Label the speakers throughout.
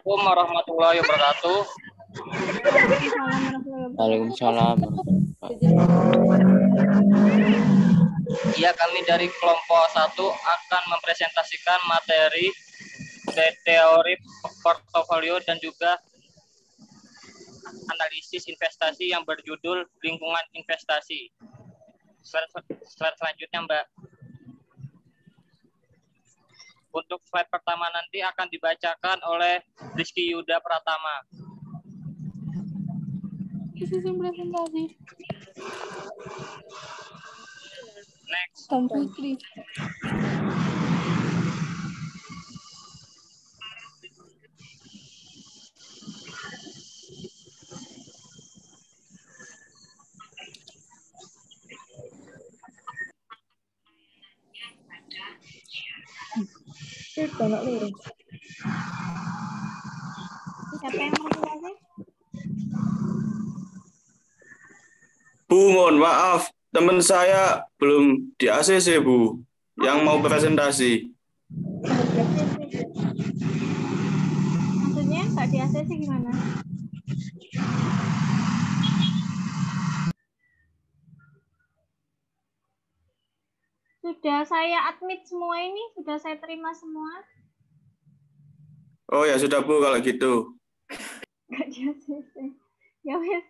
Speaker 1: Assalamualaikum warahmatullahi wabarakatuh.
Speaker 2: Waalaikumsalam.
Speaker 1: Ya, kami dari kelompok 1 akan mempresentasikan materi teori portofolio dan juga analisis investasi yang berjudul lingkungan investasi. Slide selanjutnya, Mbak. Untuk slide pertama nanti akan dibacakan oleh Rizky Yuda Pratama. Next.
Speaker 3: Putri.
Speaker 4: Siapa
Speaker 3: yang presentasi?
Speaker 5: Bu, mohon maaf, teman saya belum di ACC, Bu, yang mau presentasi.
Speaker 3: Maksudnya Kak di ACC gimana? Sudah saya admit semua ini, sudah saya terima semua.
Speaker 5: Oh ya sudah, Bu, kalau gitu.
Speaker 3: Kak di ACC. Ya wes,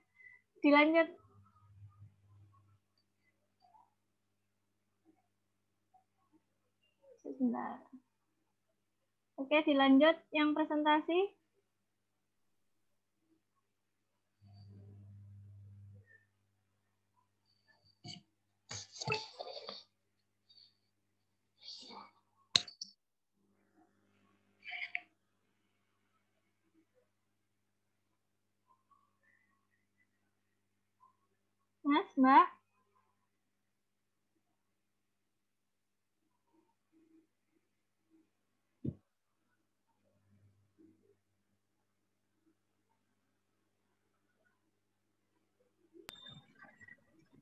Speaker 3: dilanjut. Sebentar. Oke, dilanjut yang presentasi. Mas, Mbak.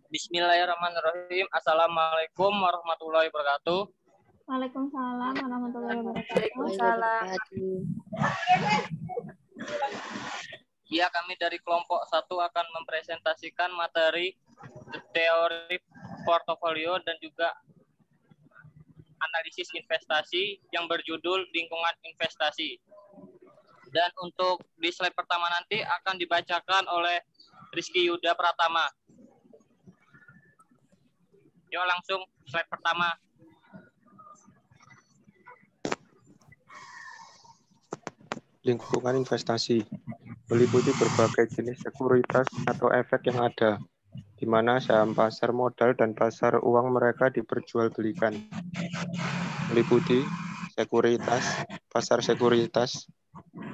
Speaker 1: Bismillahirrahmanirrahim. Assalamualaikum warahmatullahi wabarakatuh.
Speaker 3: Waalaikumsalam warahmatullahi wabarakatuh.
Speaker 4: Waalaikumsalam.
Speaker 1: Ya, kami dari kelompok 1 akan mempresentasikan materi teori portofolio dan juga analisis investasi yang berjudul lingkungan investasi. Dan untuk di slide pertama nanti akan dibacakan oleh Rizky Yuda Pratama. Yuk langsung slide pertama.
Speaker 6: Lingkungan investasi meliputi berbagai jenis sekuritas atau efek yang ada, di mana saham pasar modal dan pasar uang mereka diperjualbelikan. Meliputi sekuritas, pasar sekuritas,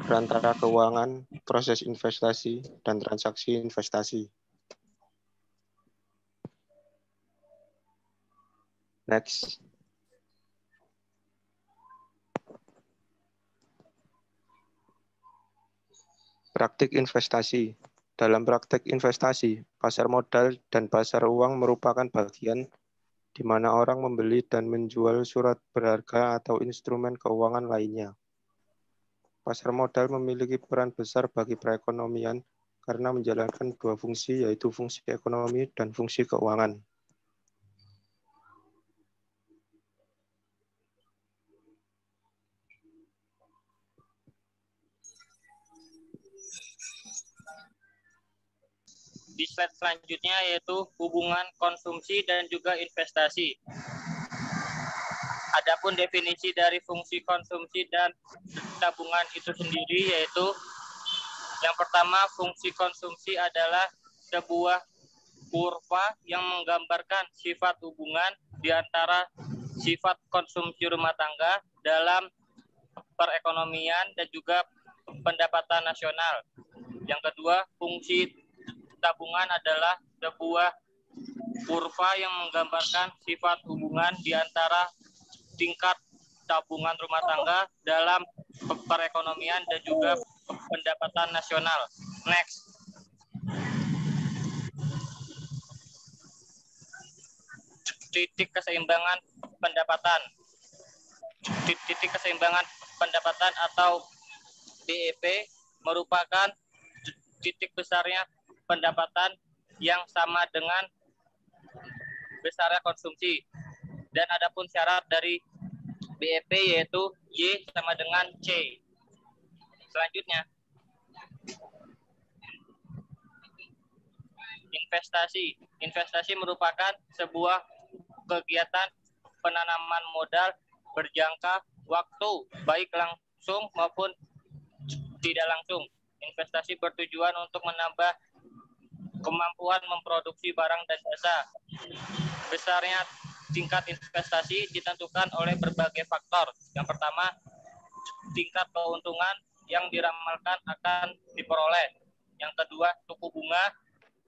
Speaker 6: perantara keuangan, proses investasi, dan transaksi investasi. Next. Praktik investasi. Dalam praktik investasi, pasar modal dan pasar uang merupakan bagian di mana orang membeli dan menjual surat berharga atau instrumen keuangan lainnya. Pasar modal memiliki peran besar bagi perekonomian karena menjalankan dua fungsi, yaitu fungsi ekonomi dan fungsi keuangan.
Speaker 1: Di slide selanjutnya yaitu hubungan konsumsi dan juga investasi. Adapun definisi dari fungsi konsumsi dan tabungan itu sendiri yaitu yang pertama, fungsi konsumsi adalah sebuah kurva yang menggambarkan sifat hubungan di antara sifat konsumsi rumah tangga dalam perekonomian dan juga pendapatan nasional. Yang kedua, fungsi tabungan adalah sebuah kurva yang menggambarkan sifat hubungan di antara tingkat tabungan rumah tangga dalam perekonomian dan juga pendapatan nasional. Next. Titik keseimbangan pendapatan. Titik keseimbangan pendapatan atau BEP merupakan titik besarnya pendapatan yang sama dengan besarnya konsumsi. Dan adapun syarat dari BEP yaitu Y sama dengan C. Selanjutnya, investasi. Investasi merupakan sebuah kegiatan penanaman modal berjangka waktu, baik langsung maupun tidak langsung. Investasi bertujuan untuk menambah kemampuan memproduksi barang dan jasa. Besarnya tingkat investasi ditentukan oleh berbagai faktor. Yang pertama, tingkat keuntungan yang diramalkan akan diperoleh. Yang kedua, suku bunga.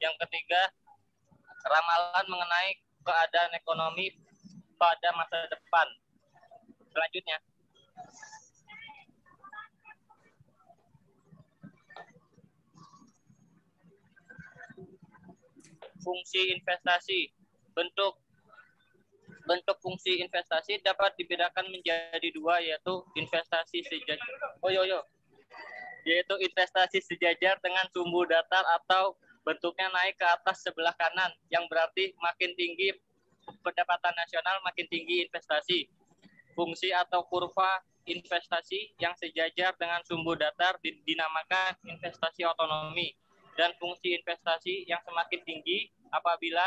Speaker 1: Yang ketiga, ramalan mengenai keadaan ekonomi pada masa depan. Selanjutnya, fungsi investasi. Bentuk fungsi investasi dapat dibedakan menjadi dua, yaitu investasi sejajar. Yaitu investasi sejajar dengan sumbu datar atau bentuknya naik ke atas sebelah kanan, yang berarti makin tinggi pendapatan nasional makin tinggi investasi. Fungsi atau kurva investasi yang sejajar dengan sumbu datar dinamakan investasi otonomi. Dan fungsi investasi yang semakin tinggi apabila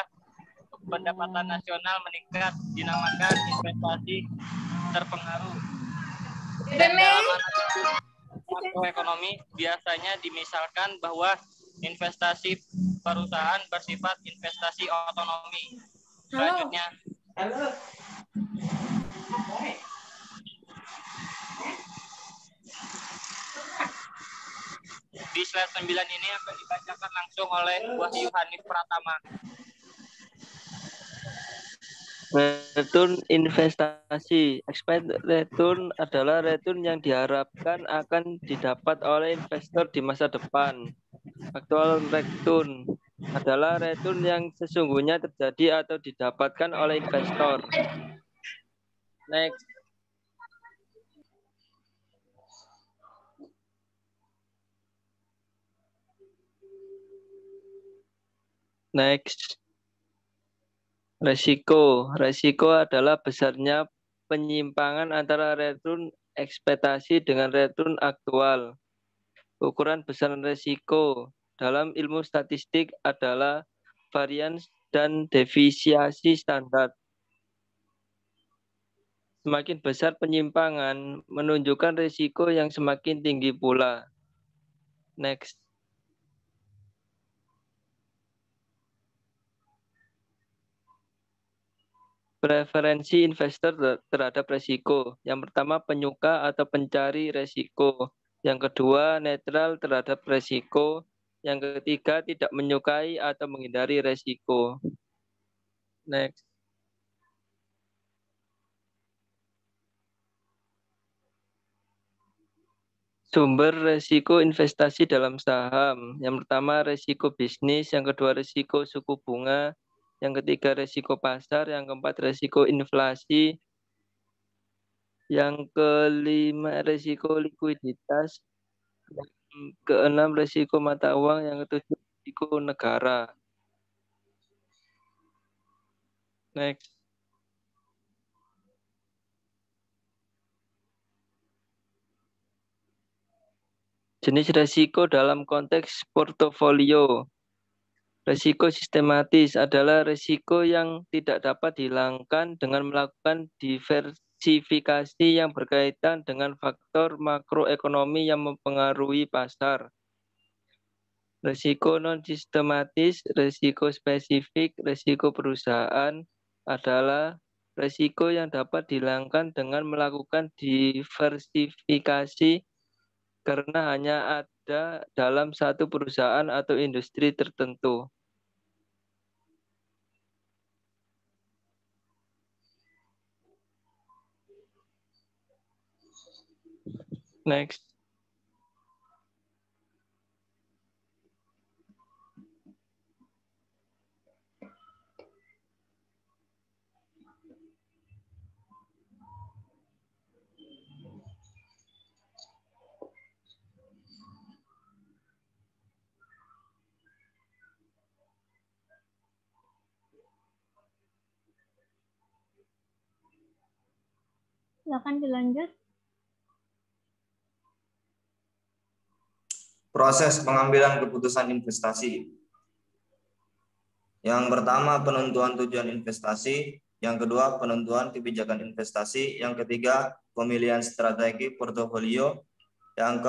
Speaker 1: pendapatan nasional meningkat dinamakan investasi terpengaruh. Dan dalam analisis makroekonomi biasanya dimisalkan bahwa investasi perusahaan bersifat investasi otonomi. Selanjutnya, di slide 9 ini akan dibacakan langsung oleh Wahyu Hanif Pratama.
Speaker 2: Return investasi. Expected return adalah return yang diharapkan akan didapat oleh investor di masa depan. Actual return adalah return yang sesungguhnya terjadi atau didapatkan oleh investor. Next. Next. Resiko. Resiko adalah besarnya penyimpangan antara return ekspektasi dengan return aktual. Ukuran besaran resiko dalam ilmu statistik adalah varians dan deviasi standar. Semakin besar penyimpangan menunjukkan resiko yang semakin tinggi pula. Next. Preferensi investor terhadap resiko. Yang pertama, penyuka atau pencari resiko. Yang kedua, netral terhadap resiko. Yang ketiga, tidak menyukai atau menghindari resiko. Next. Sumber resiko investasi dalam saham. Yang pertama, resiko bisnis. Yang kedua, resiko suku bunga. Yang ketiga, resiko pasar. Yang keempat, resiko inflasi. Yang kelima, resiko likuiditas. Yang keenam, resiko mata uang. Yang ketujuh, resiko negara. Next. Jenis resiko dalam konteks portofolio. Resiko sistematis adalah resiko yang tidak dapat dihilangkan dengan melakukan diversifikasi yang berkaitan dengan faktor makroekonomi yang mempengaruhi pasar. Resiko non-sistematis, resiko spesifik, resiko perusahaan adalah resiko yang dapat dihilangkan dengan melakukan diversifikasi karena hanya ada dalam satu perusahaan atau industri tertentu. Next.
Speaker 3: Silakan dilanjut.
Speaker 4: Proses pengambilan keputusan investasi. Yang pertama, penentuan tujuan investasi. Yang kedua, penentuan kebijakan investasi. Yang ketiga, pemilihan strategi portofolio. Yang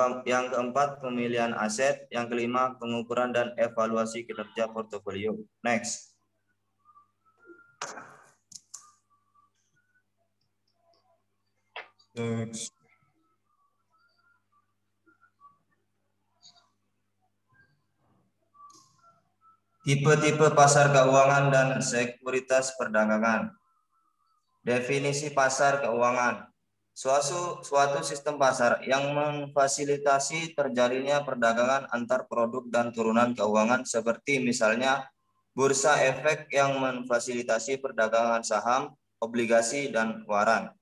Speaker 4: keempat, pemilihan aset. Yang kelima, pengukuran dan evaluasi kinerja portofolio. Next. Next. Tipe-tipe pasar keuangan dan sekuritas perdagangan. Definisi pasar keuangan. Suatu sistem pasar yang memfasilitasi terjadinya perdagangan antar produk dan turunan keuangan seperti misalnya bursa efek yang memfasilitasi perdagangan saham, obligasi, dan waran.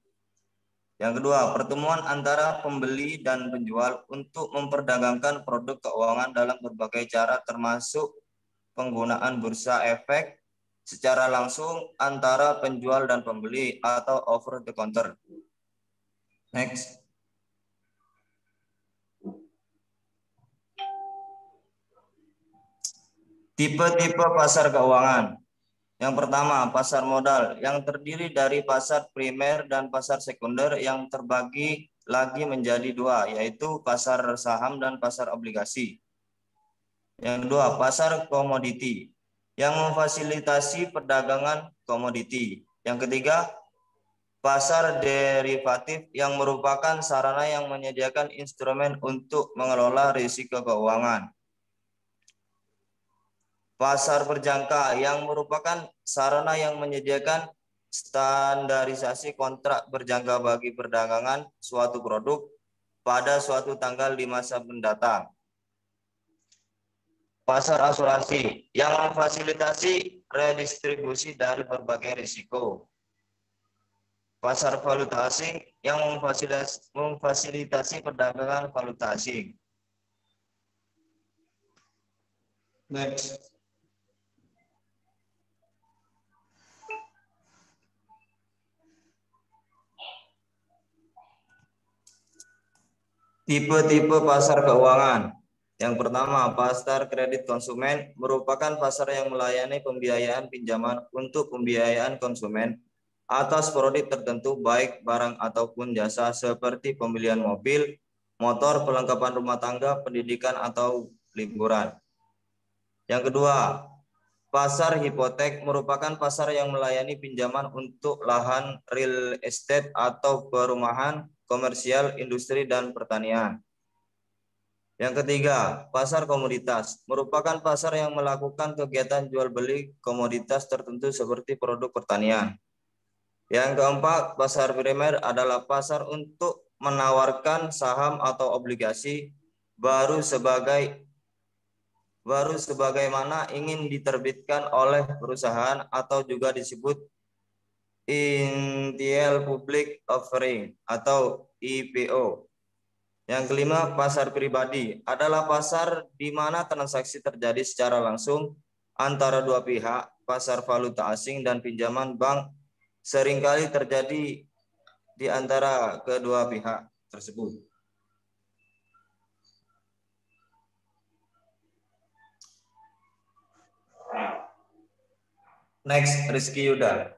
Speaker 4: Yang kedua, pertemuan antara pembeli dan penjual untuk memperdagangkan produk keuangan dalam berbagai cara termasuk penggunaan bursa efek secara langsung antara penjual dan pembeli atau over the counter. Next. Tipe-tipe pasar keuangan. Yang pertama, pasar modal yang terdiri dari pasar primer dan pasar sekunder yang terbagi lagi menjadi dua, yaitu pasar saham dan pasar obligasi. Yang kedua, pasar komoditi yang memfasilitasi perdagangan komoditi. Yang ketiga, pasar derivatif yang merupakan sarana yang menyediakan instrumen untuk mengelola risiko keuangan. Pasar berjangka yang merupakan sarana yang menyediakan standarisasi kontrak berjangka bagi perdagangan suatu produk pada suatu tanggal di masa mendatang. Pasar asuransi yang memfasilitasi redistribusi dari berbagai risiko. Pasar valuta asing yang memfasilitasi perdagangan valuta asing. Next. Tipe-tipe pasar keuangan. Yang pertama, pasar kredit konsumen merupakan pasar yang melayani pembiayaan pinjaman untuk pembiayaan konsumen atas produk tertentu baik barang ataupun jasa seperti pembelian mobil, motor, perlengkapan rumah tangga, pendidikan, atau liburan. Yang kedua, pasar hipotek merupakan pasar yang melayani pinjaman untuk lahan real estate atau perumahan, komersial, industri, dan pertanian. Yang ketiga, pasar komoditas merupakan pasar yang melakukan kegiatan jual beli komoditas tertentu seperti produk pertanian. Yang keempat, pasar primer adalah pasar untuk menawarkan saham atau obligasi baru sebagaimana ingin diterbitkan oleh perusahaan atau juga disebut Initial Public Offering atau IPO. Yang kelima, pasar pribadi adalah pasar di mana transaksi terjadi secara langsung antara dua pihak. Pasar valuta asing dan pinjaman bank seringkali terjadi di antara kedua pihak tersebut. Next, Rizky Yuda.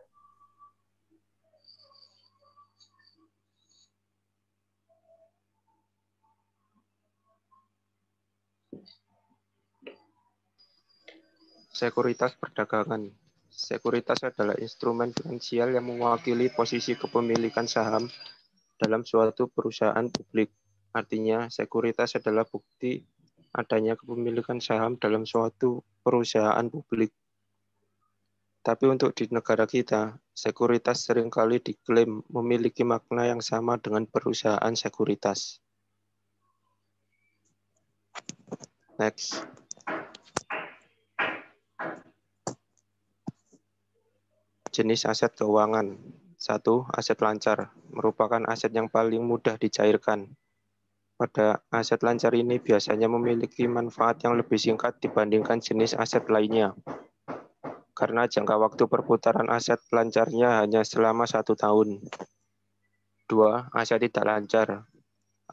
Speaker 6: Sekuritas perdagangan. Sekuritas adalah instrumen finansial yang mewakili posisi kepemilikan saham dalam suatu perusahaan publik. Artinya, sekuritas adalah bukti adanya kepemilikan saham dalam suatu perusahaan publik. Tapi untuk di negara kita, sekuritas seringkali diklaim memiliki makna yang sama dengan perusahaan sekuritas. Next. Jenis aset keuangan. 1. Aset lancar, merupakan aset yang paling mudah dicairkan. Pada aset lancar ini biasanya memiliki manfaat yang lebih singkat dibandingkan jenis aset lainnya. Karena jangka waktu perputaran aset lancarnya hanya selama 1 tahun. 2. Aset tidak lancar.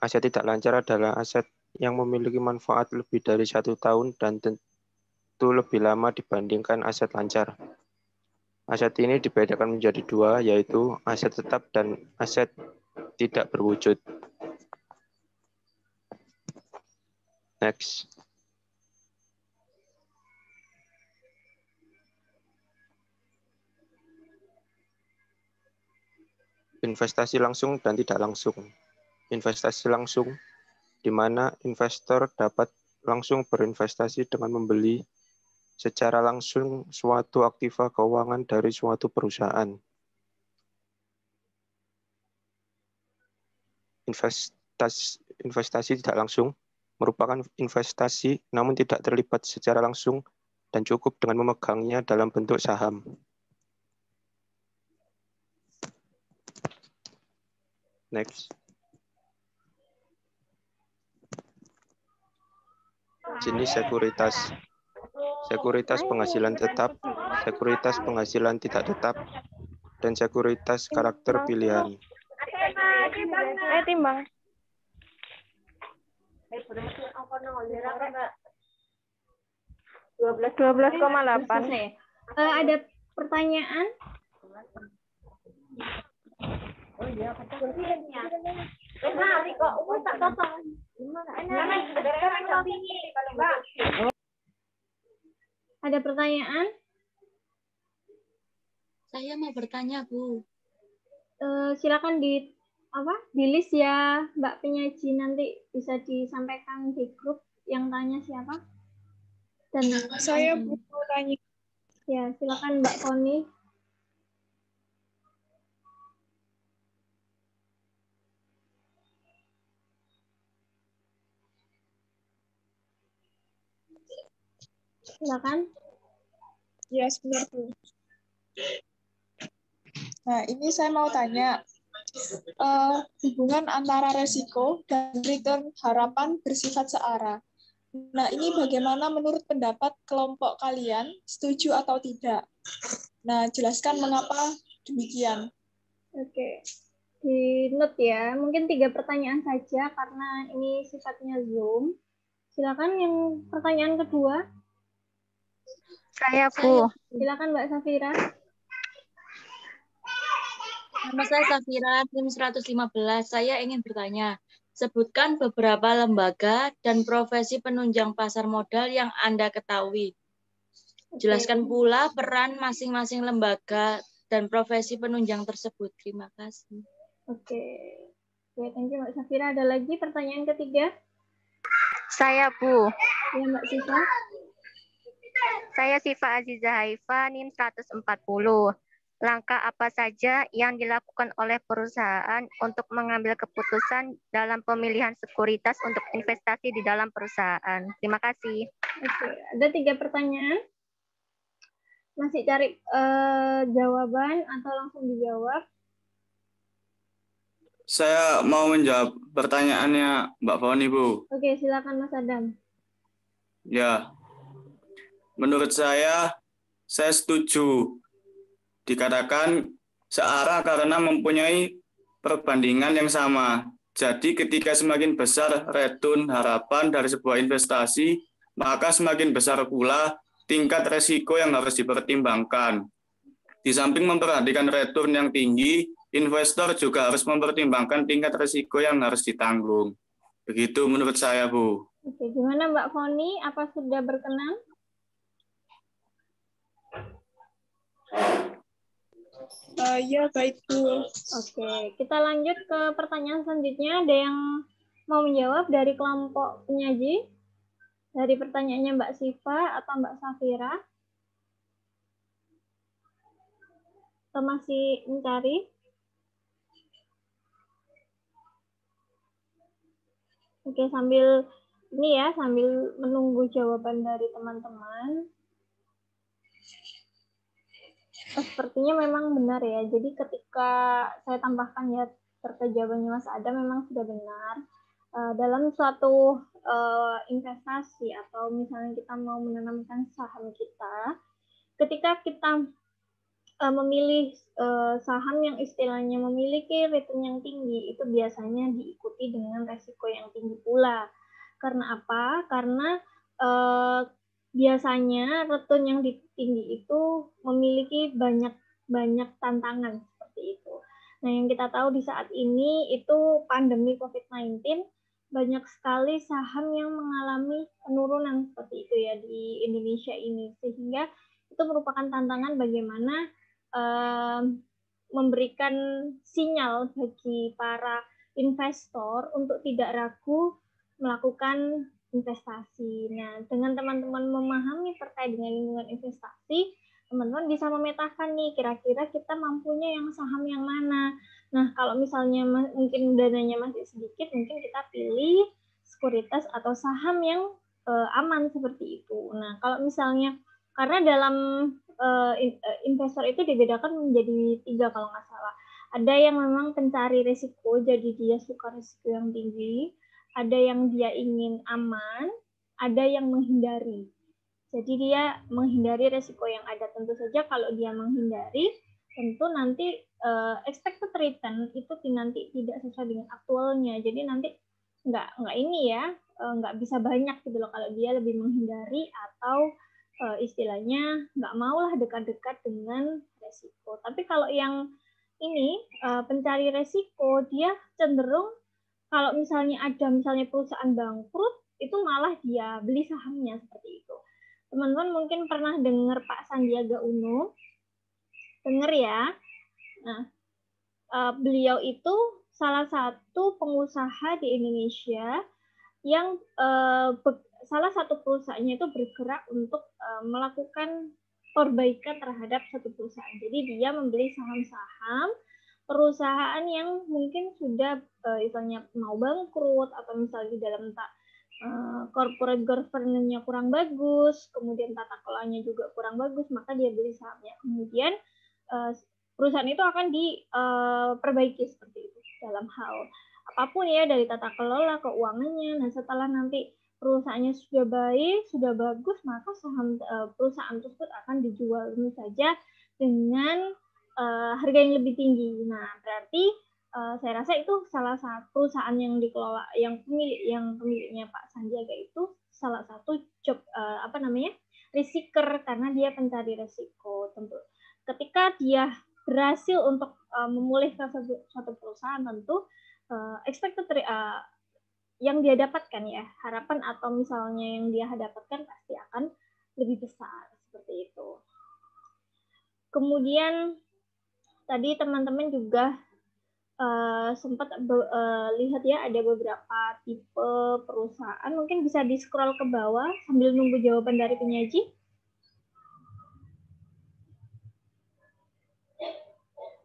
Speaker 6: Aset tidak lancar adalah aset yang memiliki manfaat lebih dari 1 tahun dan tentu lebih lama dibandingkan aset lancar. Aset ini dibedakan menjadi 2, yaitu aset tetap dan aset tidak berwujud. Next. Investasi langsung dan tidak langsung. Investasi langsung, di mana investor dapat langsung berinvestasi dengan membeli secara langsung suatu aktiva keuangan dari suatu perusahaan. Investasi tidak langsung merupakan investasi namun tidak terlibat secara langsung dan cukup dengan memegangnya dalam bentuk saham. Next. Jenis sekuritas. Sekuritas penghasilan tetap, sekuritas penghasilan tidak tetap, dan sekuritas karakter pilihan.
Speaker 7: Timbang. 12,8.
Speaker 3: Ada pertanyaan? Ada pertanyaan?
Speaker 8: Saya mau bertanya, Bu.
Speaker 3: Silakan di list ya, Mbak penyaji, nanti bisa disampaikan di grup yang tanya siapa. Dan
Speaker 7: Saya mau tanya.
Speaker 3: Ya, silakan Mbak Koni. Silakan.
Speaker 7: Ya, sebentar, Bu. Nah, ini saya mau tanya, hubungan antara resiko dan return harapan bersifat searah. Nah, ini bagaimana menurut pendapat kelompok kalian, setuju atau tidak? Nah, jelaskan mengapa demikian.
Speaker 3: Oke, di note ya, mungkin 3 pertanyaan saja karena ini sifatnya Zoom. Silakan yang pertanyaan kedua.
Speaker 9: Saya, Bu.
Speaker 3: Silakan Mbak Safira.
Speaker 8: Nama saya Safira, tim 115. Saya ingin bertanya, sebutkan beberapa lembaga dan profesi penunjang pasar modal yang Anda ketahui. Jelaskan pula peran masing-masing lembaga dan profesi penunjang tersebut. Terima kasih.
Speaker 3: Oke, thank you Mbak Safira. Ada lagi pertanyaan ketiga?
Speaker 9: Saya, Bu.
Speaker 3: Ya, Mbak Siva.
Speaker 9: Saya Siva Aziza Haifa, NIM 140. Langkah apa saja yang dilakukan oleh perusahaan untuk mengambil keputusan dalam pemilihan sekuritas untuk investasi di dalam perusahaan? Terima kasih.
Speaker 3: Oke, ada 3 pertanyaan. Masih cari jawaban atau langsung dijawab?
Speaker 5: Saya mau menjawab pertanyaannya Mbak Foni, Bu.
Speaker 3: Oke, silakan Mas Adam.
Speaker 5: Ya, menurut saya setuju. Dikatakan searah karena mempunyai perbandingan yang sama. Jadi ketika semakin besar return harapan dari sebuah investasi, maka semakin besar pula tingkat resiko yang harus dipertimbangkan. Di samping memperhatikan return yang tinggi, investor juga harus mempertimbangkan tingkat resiko yang harus ditanggung. Begitu menurut saya, Bu.
Speaker 3: Oke, gimana Mbak Foni? Apa sudah berkenan?
Speaker 7: Ya, baik, Bu.
Speaker 3: Oke, kita lanjut ke pertanyaan selanjutnya. Ada yang mau menjawab dari kelompok penyaji? Dari pertanyaannya Mbak Siva atau Mbak Safira? Atau masih mencari? Oke, sambil menunggu jawaban dari teman-teman. Sepertinya memang benar ya. Jadi ketika saya tambahkan ya terkait jawabannya Mas Adam memang sudah benar. Dalam suatu investasi atau misalnya kita mau menanamkan saham kita, ketika kita memilih saham yang istilahnya memiliki return yang tinggi, itu biasanya diikuti dengan resiko yang tinggi pula. Karena apa? Karena biasanya return yang tinggi itu memiliki banyak tantangan seperti itu. Nah, yang kita tahu di saat ini itu pandemi COVID-19, banyak sekali saham yang mengalami penurunan seperti itu ya di Indonesia ini, sehingga itu merupakan tantangan bagaimana memberikan sinyal bagi para investor untuk tidak ragu melakukan investasi. Nah, dengan teman-teman memahami terkait dengan lingkungan investasi, teman-teman bisa memetakan nih, kira-kira kita mampunya yang saham yang mana. Nah, kalau misalnya mungkin dananya masih sedikit, mungkin kita pilih sekuritas atau saham yang aman seperti itu. Nah, kalau misalnya, karena dalam investor itu dibedakan menjadi 3 kalau nggak salah. Ada yang memang pencari risiko, jadi dia suka risiko yang tinggi. Ada yang dia ingin aman, ada yang menghindari. Jadi dia menghindari risiko yang ada. Tentu saja kalau dia menghindari, tentu nanti expected return itu nanti tidak sesuai dengan aktualnya. Jadi nanti nggak ini ya, nggak bisa banyak gitu loh kalau dia lebih menghindari atau istilahnya nggak maulah dekat-dekat dengan resiko. Tapi kalau yang ini pencari resiko, dia cenderung kalau misalnya ada perusahaan bangkrut, itu malah dia beli sahamnya seperti itu. Teman-teman mungkin pernah dengar Pak Sandiaga Uno, dengar ya. Nah, beliau itu salah satu pengusaha di Indonesia yang salah satu perusahaannya itu bergerak untuk melakukan perbaikan terhadap satu perusahaan. Jadi dia membeli saham-saham perusahaan yang mungkin sudah misalnya mau bangkrut atau misalnya di dalam corporate governance-nya kurang bagus, kemudian tata kelolanya juga kurang bagus, maka dia beli sahamnya. Kemudian perusahaan itu akan diperbaiki seperti itu dalam hal apapun ya, dari tata kelola, keuangannya. Nah, setelah nanti perusahaannya sudah baik, sudah bagus, maka saham perusahaan tersebut akan dijual tentu saja dengan harga yang lebih tinggi. Nah, berarti saya rasa itu salah satu perusahaan yang dikelola, yang pemiliknya Pak Sandiaga itu salah satu job risiker, karena dia pencari risiko. Tentu ketika dia berhasil untuk memulihkan suatu perusahaan, tentu expected yang dia dapatkan ya, harapan atau misalnya yang dia dapatkan pasti akan lebih besar seperti itu. Kemudian tadi teman-teman juga sempat lihat ya, ada beberapa tipe perusahaan. Mungkin bisa di-scroll ke bawah sambil nunggu jawaban dari penyaji.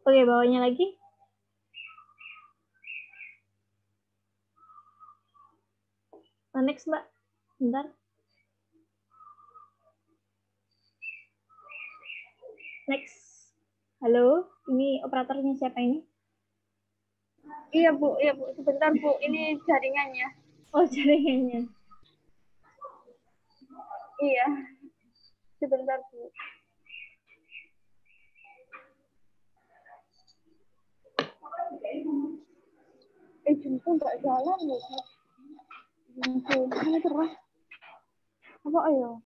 Speaker 3: Oke, bawahnya lagi. Next, Mbak. Bentar. Next. Halo, ini operatornya siapa ini?
Speaker 10: Iya Bu, sebentar Bu, ini jaringannya.
Speaker 3: Oh, jaringannya.
Speaker 10: Iya, sebentar Bu. Jumpo nggak jalan loh. Jumpo, terus. Apa ayo?